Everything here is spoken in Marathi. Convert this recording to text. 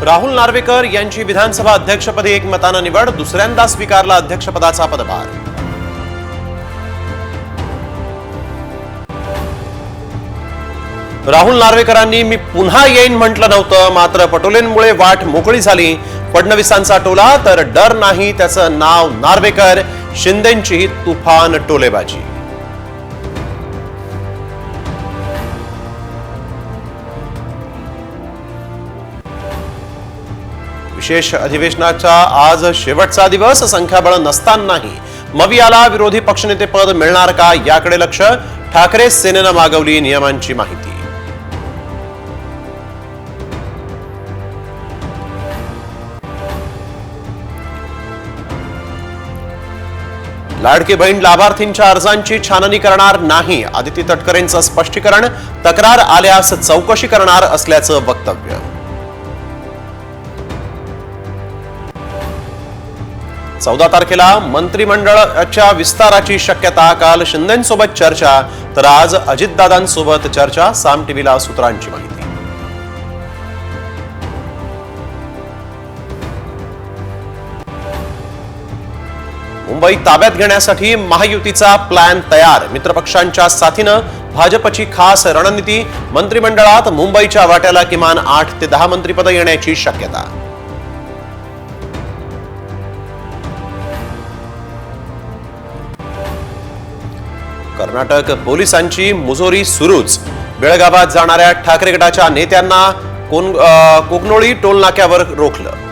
राहुल नार्वेकर यांची विधानसभा अध्यक्षपदी एकमतानं निवड, दुसऱ्यांदा स्वीकारला अध्यक्षपदाचा पदभार। राहुल नार्वेकरांनी मी पुन्हा येईन म्हटलं नव्हतं, मात्र पटोलेंमुळे वाट मोकळी झाली। फडणवीसांचा टोला तर डर नाही, त्याचं नाव नार्वेकर, शिंदेंची तुफान टोलेबाजी। विशेष अधिवेशनाचा आज शेवटचा दिवस, संख्याबळ नसतानाही मवियाला विरोधी पक्षनेते पद मिळणार का याकडे लक्ष। ठाकरे सेनेनं मागवली नियमांची माहिती। लाडकी बहीण लाभार्थींच्या अर्जांची छाननी करणार नाही, आदिती तटकरेंचं स्पष्टीकरण। तक्रार आल्यास चौकशी करणार असल्याचं वक्तव्य। चौदा तारखेला मंत्रिमंडळाच्या विस्ताराची शक्यता, काल शिंदेंसोबत चर्चा तर आज अजितदादांसोबत चर्चा, साम टीव्हीला सूत्रांची माहिती। मुंबई ताब्यात घेण्यासाठी महायुतीचा प्लॅन तयार, मित्रपक्षांच्या साथीनं भाजपची खास रणनीती। मंत्रिमंडळात मुंबईच्या वाट्याला किमान 8 ते 10 मंत्रिपद येण्याची शक्यता। कर्नाटक पोलिसांची मुजोरी सुरूच, बेळगावात जाणाऱ्या ठाकरे गटाच्या नेत्यांना कोकनोळी टोल नाक्यावर रोखलं।